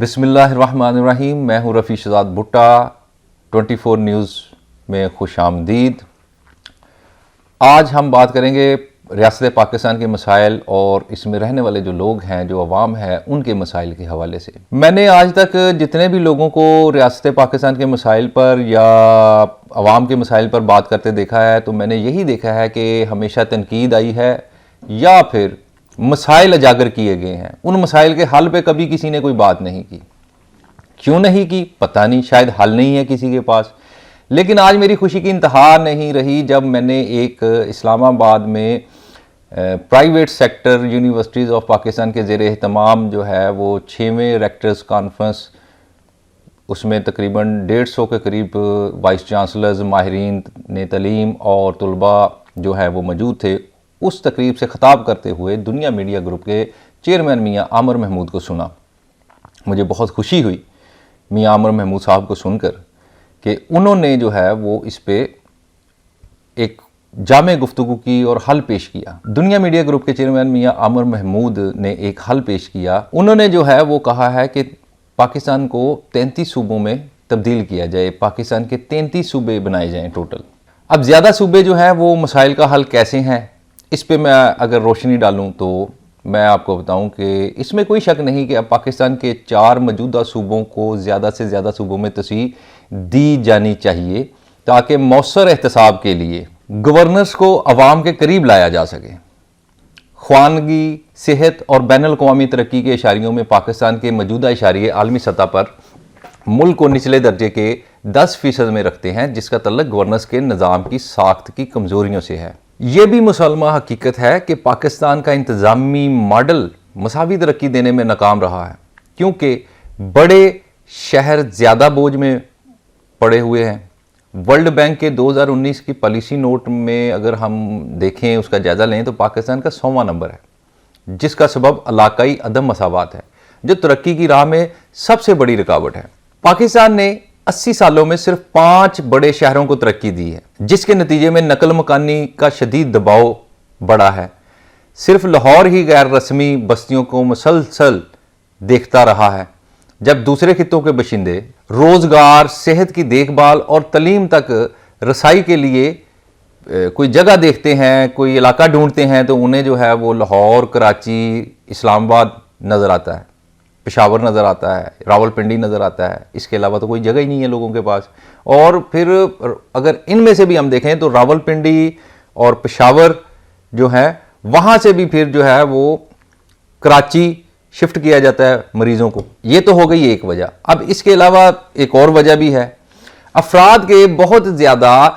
बिस्मिल्लाहिर्रहमानिर्रहीम। मैं हूँ रफ़ी शहजाद भुट्टा। 24 न्यूज़ में खुश आमदीद। आज हम बात करेंगे रियासत पाकिस्तान के मसाइल और इसमें रहने वाले जो लोग हैं, जो अवाम है, उनके मसाइल के हवाले से। मैंने आज तक जितने भी लोगों को रियासत पाकिस्तान के मसाइल पर या अवाम के मसाइल पर बात करते देखा है, तो मैंने यही देखा है कि हमेशा तनकीद आई है या फिर मसाइल उजागर किए गए हैं। उन मसाइल के हल पे कभी किसी ने कोई बात नहीं की। क्यों नहीं की पता नहीं, शायद हल नहीं है किसी के पास। लेकिन आज मेरी खुशी की इंतहा नहीं रही जब मैंने एक इस्लामाबाद में private sector universities of Pakistan के ज़ेर एहतमाम जो है वो 6वें रेक्टर्स कॉन्फ्रेंस, उसमें तकरीबन 150 के करीब वाइस चांसलर्स, माहिरीन ने तलीम और तलबा जो है वो मौजूद थे। उस तकरीब से ख़िताब करते हुए दुनिया मीडिया ग्रुप के चेयरमैन मियाँ आमिर महमूद को सुना। मुझे बहुत खुशी हुई मियाँ आमिर महमूद साहब को सुनकर कि उन्होंने जो है वो इस पे एक जामे गुफ्तगू की और हल पेश किया। दुनिया मीडिया ग्रुप के चेयरमैन मियाँ आमिर महमूद ने एक हल पेश किया। उन्होंने जो है वो कहा है कि पाकिस्तान को 33 सूबों में तब्दील किया जाए, पाकिस्तान के 33 सूबे बनाए जाएँ टोटल। अब ज़्यादा सूबे जो हैं वो मसाइल का हल कैसे हैं, इस पे मैं अगर रोशनी डालूं तो मैं आपको बताऊं कि इसमें कोई शक नहीं कि अब पाकिस्तान के 4 मौजूदा सूबों को ज़्यादा से ज़्यादा सूबों में तस्वीर दी जानी चाहिए ताकि मौसर एहतसाब के लिए गवर्नर्स को अवाम के करीब लाया जा सके। ख्वानगी, सेहत और बैनुल-अक़वामी तरक्की के इशारियों में पाकिस्तान के मौजूदा इशारे आलमी सतह पर मुल्क को निचले दर्जे के 10% में रखते हैं, जिसका तल्लुक गवर्नर्स के निज़ाम की साख्त की कमज़ोरियों से है। ये भी मुसलमा हकीकत है कि पाकिस्तान का इंतज़ामी मॉडल मसावी तरक्की देने में नाकाम रहा है, क्योंकि बड़े शहर ज़्यादा बोझ में पड़े हुए हैं। वर्ल्ड बैंक के 2019 की पॉलिसी नोट में अगर हम देखें, उसका जायज़ा लें, तो पाकिस्तान का 100वां नंबर है, जिसका सबब इलाकाई अदम मसावत है, जो तरक्की की राह में सबसे बड़ी रुकावट है। पाकिस्तान ने 80 सालों में सिर्फ 5 बड़े शहरों को तरक्की दी है, जिसके नतीजे में नकल मकानी का शदीद दबाव बढ़ा है। सिर्फ लाहौर ही गैर रस्मी बस्तियों को मुसलसल देखता रहा है, जब दूसरे खित्तों के बशिंदे रोज़गार, सेहत की देखभाल और तलीम तक रसाई के लिए कोई जगह देखते हैं, कोई इलाका ढूंढते हैं, तो उन्हें जो है वो लाहौर, कराची, इस्लामाबाद नज़र आता है, पेशावर नज़र आता है, रावलपिंडी नज़र आता है। इसके अलावा तो कोई जगह ही नहीं है लोगों के पास। और फिर अगर इनमें से भी हम देखें तो रावलपिंडी और पेशावर जो है, वहाँ से भी फिर जो है वो कराची शिफ्ट किया जाता है मरीज़ों को। ये तो हो गई एक वजह। अब इसके अलावा एक और वजह भी है। अफराद के बहुत ज़्यादा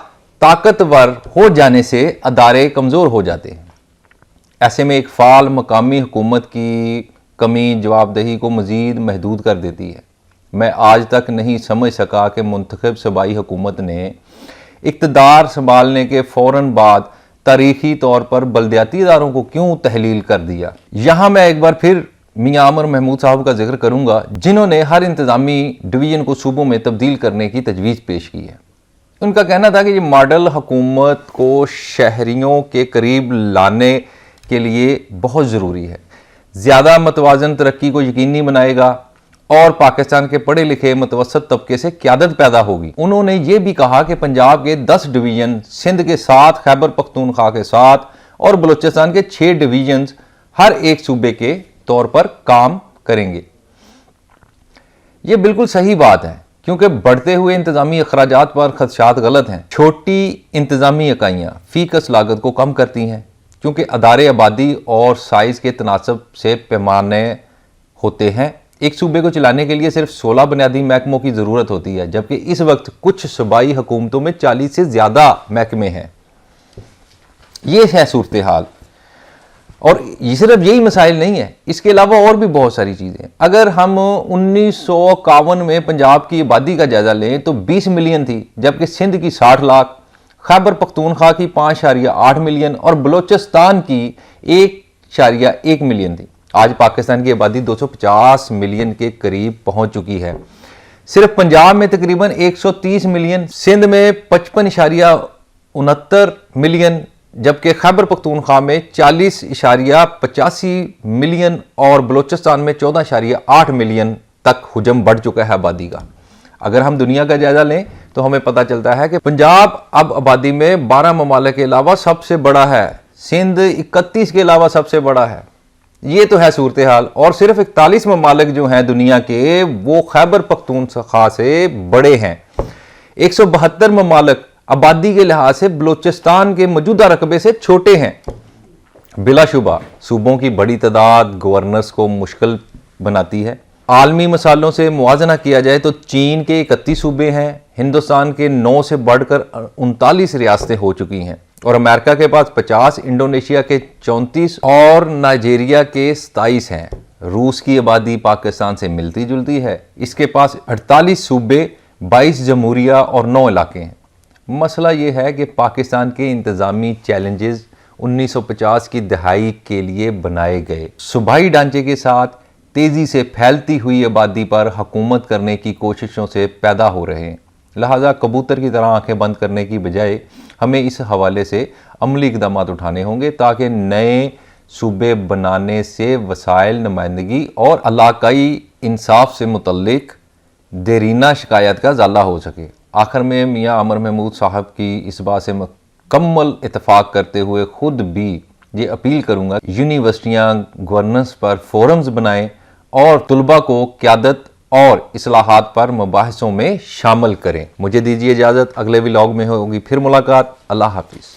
ताकतवर हो जाने से अदारे कमज़ोर हो जाते हैं। ऐसे में एक फ़ाल मकामी हुकूमत की कमी जवाबदेही को मज़ीद महदूद कर देती है। मैं आज तक नहीं समझ सका कि मुंतखब सूबाई हुकूमत ने इक़्तिदार संभालने के फ़ौरन बाद तारीख़ी तौर पर बल्दियाती इदारों को क्यों तहलील कर दिया। यहाँ मैं एक बार फिर मियाँ आमिर महमूद साहब का जिक्र करूँगा, जिन्होंने हर इंतज़ामी डिवीज़न को सूबों में तब्दील करने की तजवीज़ पेश की है। उनका कहना था कि ये मॉडल हुकूमत को शहरियों के करीब लाने के लिए बहुत ज़रूरी है, ज़्यादा मतवाज़न तरक्की को यकीनी बनाएगा और पाकिस्तान के पढ़े लिखे मुतवसत तबके से क़यादत पैदा होगी। उन्होंने ये भी कहा कि पंजाब के 10 डिवीज़न, सिंध के 7, खैबर पख्तूनख्वा के 7 और बलूचिस्तान के 6 डिवीज़न हर एक सूबे के तौर पर काम करेंगे। ये बिल्कुल सही बात है, क्योंकि बढ़ते हुए इंतज़ामी अखराजात पर खदशात गलत हैं। छोटी इंतज़ामी इकाइयाँ फ़ीकस लागत को कम करती हैं, क्योंकि अदारे आबादी और साइज़ के तनासब से पैमाने होते हैं। एक सूबे को चलाने के लिए सिर्फ 16 बुनियादी महकमों की ज़रूरत होती है, जबकि इस वक्त कुछ सूबाई हुकूमतों में 40 से ज़्यादा महकमे हैं। ये है सूरत हाल। और ये सिर्फ यही मसाइल नहीं है, इसके अलावा और भी बहुत सारी चीज़ें। अगर हम 1951 में पंजाब की आबादी का जायज़ा लें तो 20 मिलियन थी, जबकि सिंध की 60 लाख, खैबर पख्तूनख्वा की 5.8 मिलियन और बलूचिस्तान की 1.1 मिलियन थी। आज पाकिस्तान की आबादी 250 मिलियन के करीब पहुंच चुकी है। सिर्फ पंजाब में तकरीबन 130 मिलियन, सिंध में 55.69 मिलियन, जबकि खैबर पख्तूनख्वा में 40.85 मिलियन और बलूचिस्तान में 14.8 मिलियन तक हुजम बढ़ चुका है आबादी का। अगर हम दुनिया का जायजा लें तो हमें पता चलता है कि पंजाब अब आबादी में 12 ममालिक के अलावा सबसे बड़ा है, सिंध 31 के अलावा सबसे बड़ा है। ये तो है सूरत हाल। और सिर्फ 41 ममालिक जो हैं दुनिया के, वो खैबर पख्तूनख्वा से बड़े हैं। 172 ममालिक आबादी के लिहाज से बलोचिस्तान के मौजूदा रकबे से छोटे हैं। बिलाशुबा सूबों की बड़ी तादाद गवर्नर्स को मुश्किल बनाती है। आलमी मसालों से मुआजना किया जाए तो चीन के 31 सूबे हैं, हिंदुस्तान के 9 से बढ़कर 39 रियासतें हो चुकी हैं, और अमेरिका के पास 50, इंडोनेशिया के 34 और नाइजीरिया के 27 हैं। रूस की आबादी पाकिस्तान से मिलती जुलती है। इसके पास 48 सूबे, 22 जमहूरिया और 9 इलाके हैं। मसला ये है कि पाकिस्तान के इंतज़ामी चैलेंजेस 1950 की दहाई के लिए बनाए गए सूबाई ढांचे के साथ तेज़ी से फैलती हुई आबादी पर हुकूमत करने की कोशिशों से पैदा हो रहे हैं। लिहाजा कबूतर की तरह आंखें बंद करने की बजाय हमें इस हवाले से अमली इक़दाम उठाने होंगे ताकि नए सूबे बनाने से वसाइल, नुमाइंदगी और इलाकाई इंसाफ से मुतल्लिक देरीना शिकायत का ज़ाला हो सके। आखिर में मियाँ अमर महमूद साहब की इस बात से मुकम्मल इतफाक़ करते हुए खुद भी ये अपील करूँगा, यूनिवर्सिटियाँ गवर्नेंस पर फोरम्स बनाएं और तुलबा को क़यादत और इस्लाहात पर मुबाहिसों में शामिल करें। मुझे दीजिए इजाज़त, अगले व्लॉग में होगी फिर मुलाकात। अल्लाह हाफिज़।